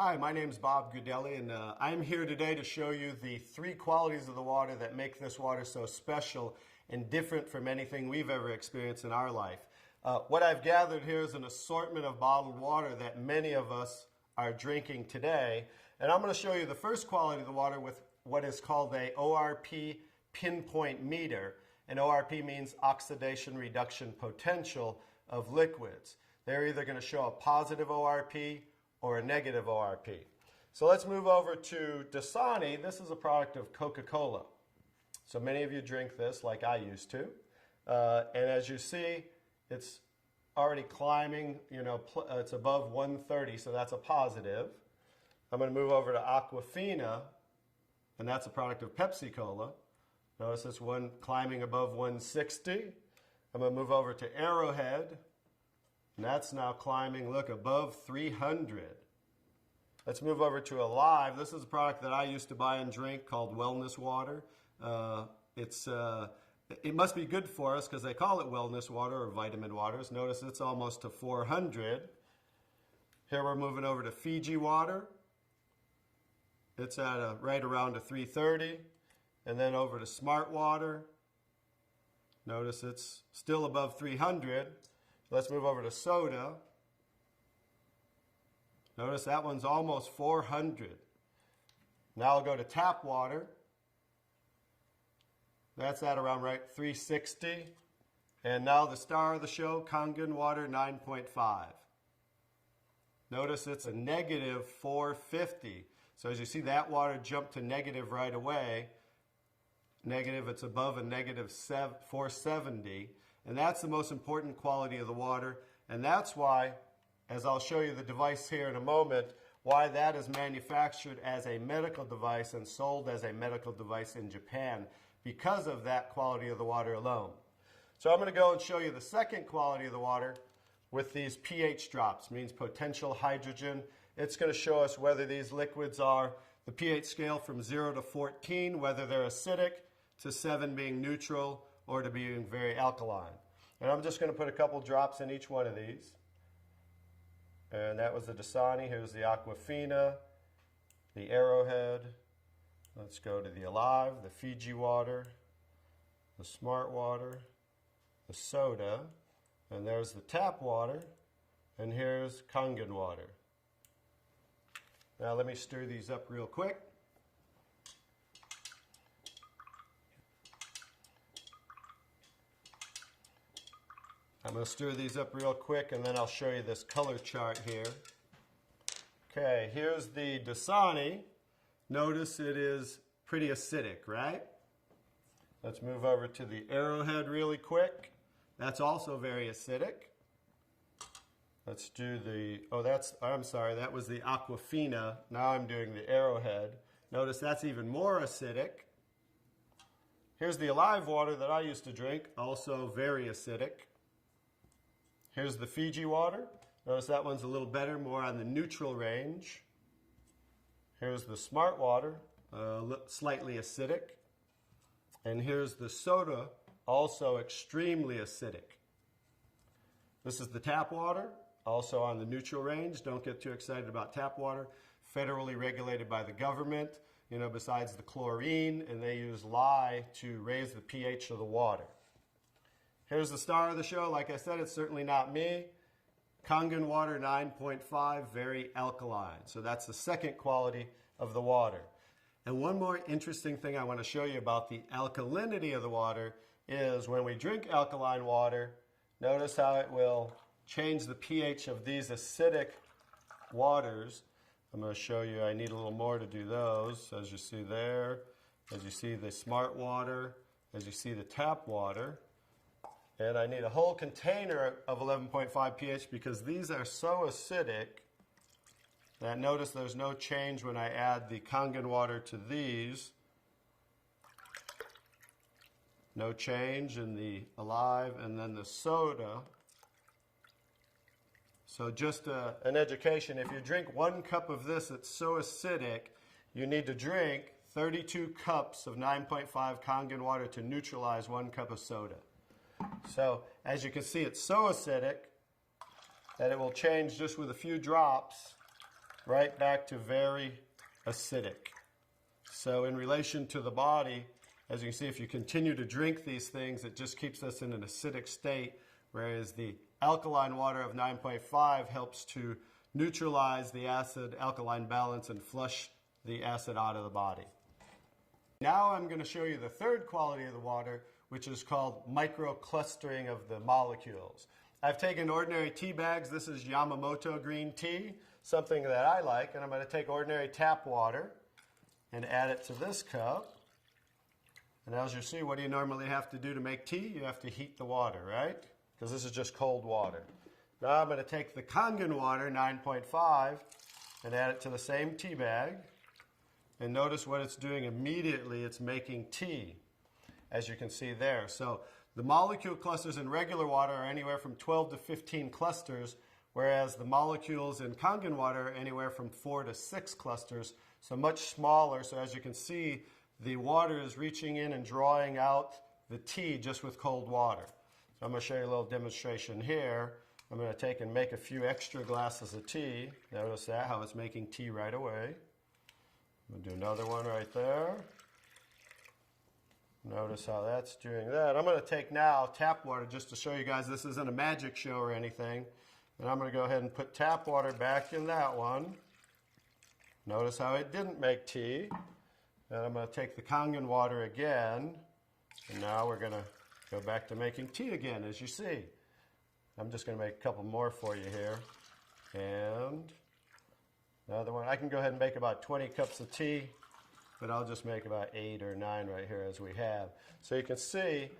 Hi, my name is Bob Gudelli, and I'm here today to show you the three qualities of the water that make this water so special and different from anything we've ever experienced in our life. What I've gathered here is an assortment of bottled water that many of us are drinking today, and I'm going to show you the first quality of the water with what is called a ORP pinpoint meter, and ORP means oxidation reduction potential of liquids. They're either going to show a positive ORP or a negative ORP. So let's move over to Dasani. This is a product of Coca-Cola. So many of you drink this like I used to. And as you see, it's already climbing, it's above 130, so that's a positive. I'm going to move over to Aquafina, and that's a product of Pepsi-Cola. Notice this one climbing above 160. I'm going to move over to Arrowhead. And that's now climbing, look, above 300. Let's move over to Alive. This is a product that I used to buy and drink called Wellness Water. It must be good for us because they call it wellness water or vitamin waters. Notice it's almost to 400. Here we're moving over to Fiji Water. It's at right around a 330. And then over to Smart Water. Notice it's still above 300. Let's move over to soda. Notice that one's almost 400. Now I'll go to tap water. That's at around 360. And now the star of the show, Kangen water 9.5. Notice it's a negative 450. So as you see, that water jumped to negative right away. Negative, it's above a negative 470. And that's the most important quality of the water. And that's why, as I'll show you the device here in a moment, why that is manufactured as a medical device and sold as a medical device in Japan, because of that quality of the water alone. So I'm going to go and show you the second quality of the water with these pH drops, means potential hydrogen. It's going to show us whether these liquids are the pH scale from 0 to 14, whether they're acidic, to 7 being neutral, or to being very alkaline. And I'm just going to put a couple drops in each one of these. And that was the Dasani. Here's the Aquafina, the Arrowhead. Let's go to the Alive, the Fiji water, the Smart water, the soda, and there's the tap water, and here's Kangen water. Now let me stir these up real quick. I'm going to stir these up real quick, and then I'll show you this color chart here. Okay, here's the Dasani. Notice it is pretty acidic, right? Let's move over to the Arrowhead really quick. That's also very acidic. Let's do the, I'm sorry, that was the Aquafina. Now I'm doing the Arrowhead. Notice that's even more acidic. Here's the Alive water that I used to drink, also very acidic. Here's the Fiji water. Notice that one's a little better, more on the neutral range. Here's the Smart water, slightly acidic. And here's the soda, also extremely acidic. This is the tap water, also on the neutral range. Don't get too excited about tap water. Federally regulated by the government, besides the chlorine, and they use lye to raise the pH of the water. Here's the star of the show. Like I said, it's certainly not me. Kangen water 9.5, very alkaline. So that's the second quality of the water. And one more interesting thing I want to show you about the alkalinity of the water is when we drink alkaline water, notice how it will change the pH of these acidic waters. I'm going to show you, I need a little more to do those, as you see there, as you see the Smart water, as you see the tap water. And I need a whole container of 11.5 pH because these are so acidic that notice there's no change when I add the Kangen water to these. No change in the Alive, and then the soda. So just an education, if you drink 1 cup of this that's so acidic, you need to drink 32 cups of 9.5 Kangen water to neutralize 1 cup of soda. So as you can see, it's so acidic that it will change just with a few drops right back to very acidic. So in relation to the body, as you can see, if you continue to drink these things, it just keeps us in an acidic state, whereas the alkaline water of 9.5 helps to neutralize the acid-alkaline balance and flush the acid out of the body. Now I'm going to show you the third quality of the water, which is called microclustering of the molecules. I've taken ordinary tea bags. This is Yamamoto green tea, something that I like, and I'm going to take ordinary tap water and add it to this cup. And as you see, what do you normally have to do to make tea? You have to heat the water, right? Because this is just cold water. Now I'm going to take the Kangen water, 9.5, and add it to the same tea bag. And notice what it's doing immediately. It's making tea, as you can see there. So the molecule clusters in regular water are anywhere from 12 to 15 clusters, whereas the molecules in Kangen water are anywhere from 4 to 6 clusters, so much smaller. So as you can see, the water is reaching in and drawing out the tea just with cold water. So I'm going to show you a little demonstration here. I'm going to take and make a few extra glasses of tea. Notice that, how it's making tea right away. I'm going to do another one right there. Notice how that's doing that. I'm going to take now tap water just to show you guys this isn't a magic show or anything. And I'm going to go ahead and put tap water back in that one. Notice how it didn't make tea. And I'm going to take the Kangen water again. And now we're going to go back to making tea again, as you see. I'm just going to make a couple more for you here. And another one. I can go ahead and make about 20 cups of tea, but I'll just make about 8 or 9 right here as we have. So you can see,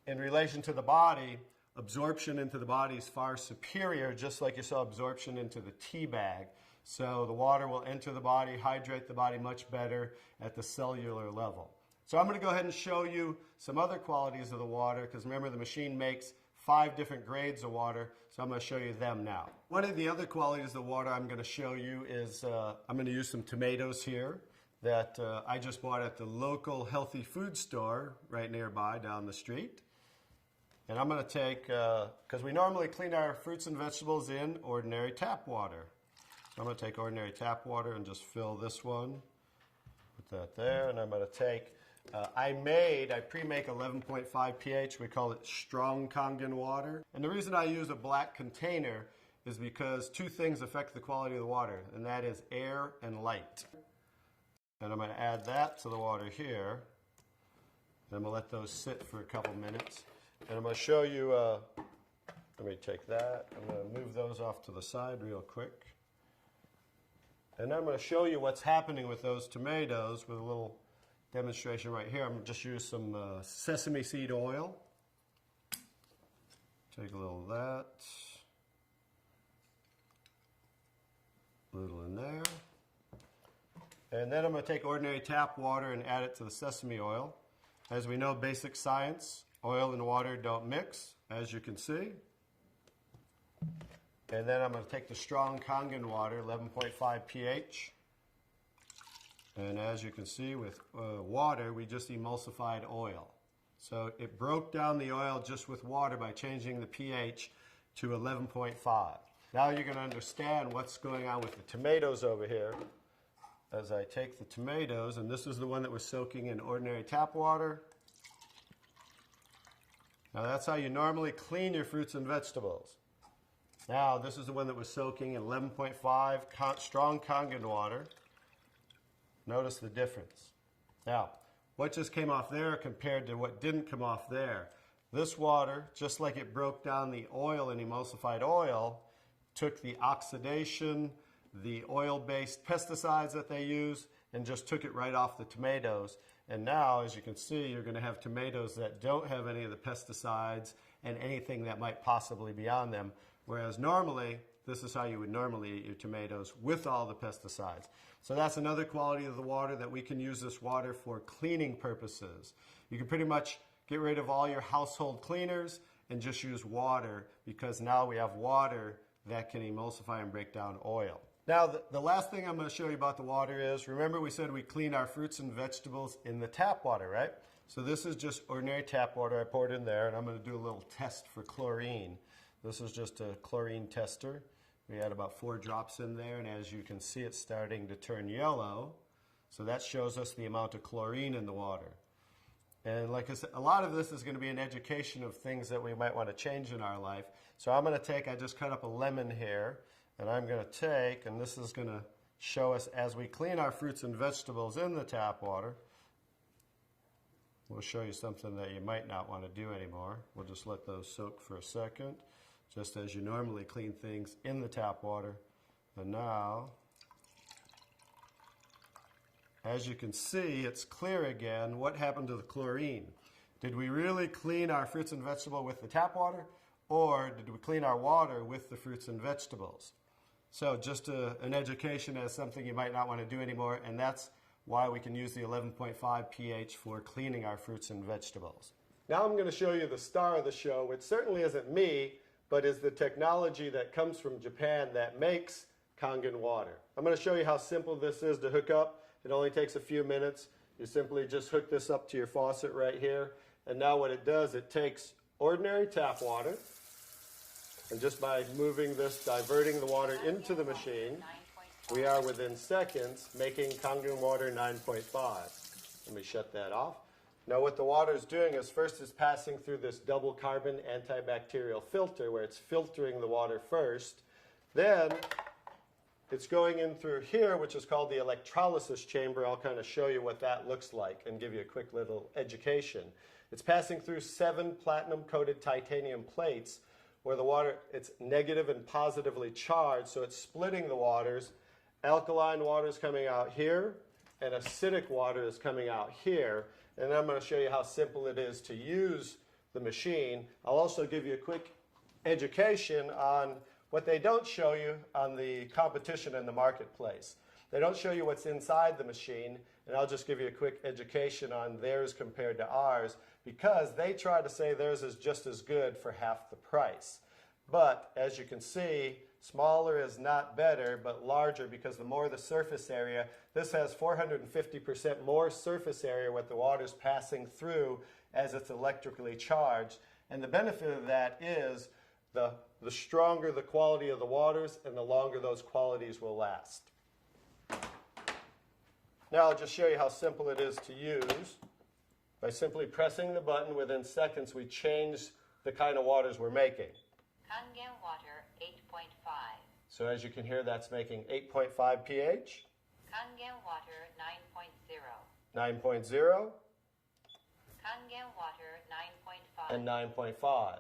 in relation to the body, absorption into the body is far superior, just like you saw absorption into the tea bag. So the water will enter the body, hydrate the body much better at the cellular level. So I'm going to go ahead and show you some other qualities of the water, because remember the machine makes 5 different grades of water, so I'm going to show you them now. One of the other qualities of the water I'm going to show you is I'm going to use some tomatoes here that I just bought at the local healthy food store right nearby down the street. And I'm going to take, because we normally clean our fruits and vegetables in ordinary tap water. So I'm going to take ordinary tap water and just fill this one. Put that there, and I'm going to take, I pre-make 11.5 pH. We call it strong Kangen water. And the reason I use a black container is because 2 things affect the quality of the water, and that is air and light. And I'm going to add that to the water here. And I'm going to let those sit for a couple minutes. And I'm going to show you, let me take that. I'm going to move those off to the side real quick. And I'm going to show you what's happening with those tomatoes with a little demonstration right here. I'm going to just use some sesame seed oil. Take a little of that. A little in there. And then I'm going to take ordinary tap water and add it to the sesame oil. As we know, basic science, oil and water don't mix, as you can see. And then I'm going to take the strong Kangen water, 11.5 pH. And as you can see with water, we just emulsified oil. So it broke down the oil just with water by changing the pH to 11.5. Now you're going to understand what's going on with the tomatoes over here. As I take the tomatoes, and this is the one that was soaking in ordinary tap water. Now that's how you normally clean your fruits and vegetables. Now this is the one that was soaking in 11.5 strong Kangen water. Notice the difference. Now, what just came off there compared to what didn't come off there? This water, just like it broke down the oil and emulsified oil, took the oxidation, the oil-based pesticides that they use, and just took it right off the tomatoes. And now, as you can see, you're going to have tomatoes that don't have any of the pesticides and anything that might possibly be on them. Whereas normally, this is how you would normally eat your tomatoes with all the pesticides. So that's another quality of the water, that we can use this water for cleaning purposes. You can pretty much get rid of all your household cleaners and just use water, because now we have water that can emulsify and break down oil. Now, the last thing I'm going to show you about the water is, remember we said we clean our fruits and vegetables in the tap water, right? So this is just ordinary tap water. I poured in there, and I'm going to do a little test for chlorine. This is just a chlorine tester. We add about 4 drops in there, and as you can see, it's starting to turn yellow. So that shows us the amount of chlorine in the water. And like I said, a lot of this is going to be an education of things that we might want to change in our life. So I'm going to take, I just cut up a lemon here, and I'm going to take, and this is going to show us as we clean our fruits and vegetables in the tap water. We'll show you something that you might not want to do anymore. We'll just let those soak for a second, just as you normally clean things in the tap water. And now, as you can see, it's clear again. What happened to the chlorine? Did we really clean our fruits and vegetables with the tap water, or did we clean our water with the fruits and vegetables? So just an education as something you might not want to do anymore, and that's why we can use the 11.5 pH for cleaning our fruits and vegetables. Now I'm going to show you the star of the show, which certainly isn't me, but is the technology that comes from Japan that makes Kangen water. I'm going to show you how simple this is to hook up. It only takes a few minutes. You simply just hook this up to your faucet right here. And now what it does, it takes ordinary tap water, and just by moving this, diverting the water into the machine, we are within seconds making Kangen water 9.5. Let me shut that off. Now what the water is doing is first it's passing through this double carbon antibacterial filter where it's filtering the water first. Then it's going in through here, which is called the electrolysis chamber. I'll kind of show you what that looks like and give you a quick little education. It's passing through 7 platinum-coated titanium plates where the water, it's negative and positively charged, so it's splitting the waters. Alkaline water is coming out here, and acidic water is coming out here. And I'm going to show you how simple it is to use the machine. I'll also give you a quick education on what they don't show you on the competition in the marketplace. They don't show you what's inside the machine, and I'll just give you a quick education on theirs compared to ours, because they try to say theirs is just as good for half the price. But as you can see, smaller is not better, but larger, because the more the surface area, this has 450% more surface area what the water's passing through as it's electrically charged. And the benefit of that is the stronger the quality of the waters and the longer those qualities will last. Now I'll just show you how simple it is to use. By simply pressing the button, within seconds we change the kind of waters we're making. Kangen water 8.5. So as you can hear, that's making 8.5 pH. Kangen water 9.0. 9.0. Kangen water 9.5. And 9.5.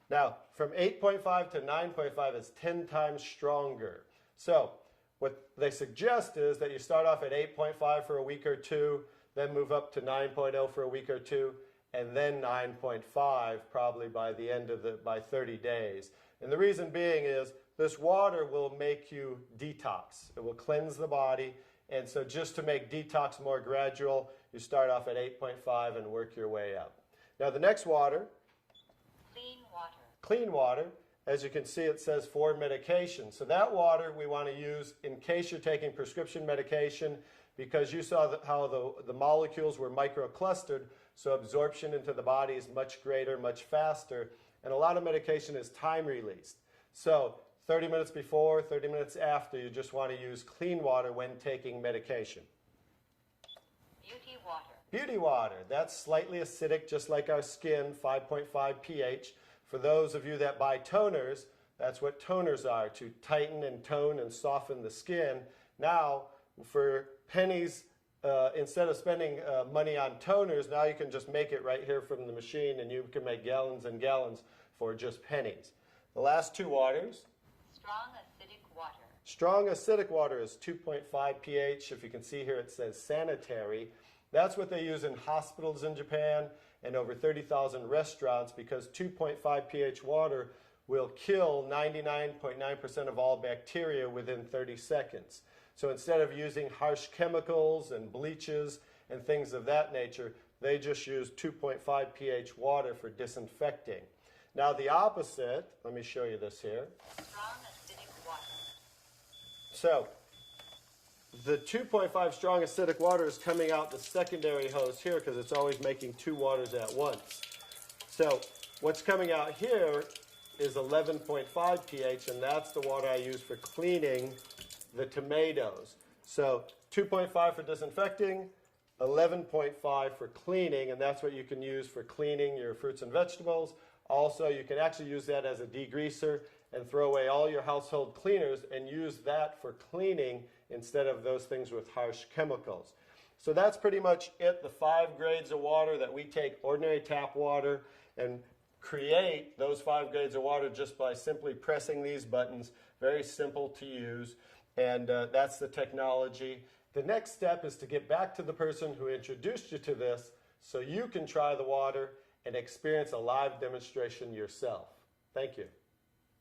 Now, from 8.5 to 9.5 is 10 times stronger. So what they suggest is that you start off at 8.5 for a week or two, then move up to 9.0 for a week or two, and then 9.5 probably by the end of by 30 days. And the reason being is this water will make you detox. It will cleanse the body. And so just to make detox more gradual, you start off at 8.5 and work your way up. Now the next water, Clean water. clean water, as you can see it says for medication. So that water we want to use in case you're taking prescription medication, because you saw how the molecules were microclustered, so absorption into the body is much greater, much faster, and a lot of medication is time released. So 30 minutes before, 30 minutes after, you just want to use clean water when taking medication. Beauty water. Beauty water, that's slightly acidic, just like our skin, 5.5 pH. For those of you that buy toners, that's what toners are, to tighten and tone and soften the skin. Now, for pennies, instead of spending money on toners, now you can just make it right here from the machine, and you can make gallons and gallons for just pennies. The last two waters. Strong acidic water. Strong acidic water is 2.5 pH. If you can see here, it says sanitary. That's what they use in hospitals in Japan and over 30,000 restaurants, because 2.5 pH water will kill 99.9% of all bacteria within 30 seconds. So instead of using harsh chemicals and bleaches and things of that nature, they just use 2.5 pH water for disinfecting. Now the opposite, let me show you this here. Strong acidic water. So the 2.5 strong acidic water is coming out the secondary hose here, because it's always making two waters at once. So what's coming out here is 11.5 pH, and that's the water I use for cleaning the tomatoes. So 2.5 for disinfecting, 11.5 for cleaning, and that's what you can use for cleaning your fruits and vegetables. Also, you can actually use that as a degreaser and throw away all your household cleaners and use that for cleaning instead of those things with harsh chemicals. So that's pretty much it, the 5 grades of water that we take ordinary tap water and create those 5 grades of water just by simply pressing these buttons. Very simple to use, and that's the technology. The next step is to get back to the person who introduced you to this so you can try the water and experience a live demonstration yourself. Thank you.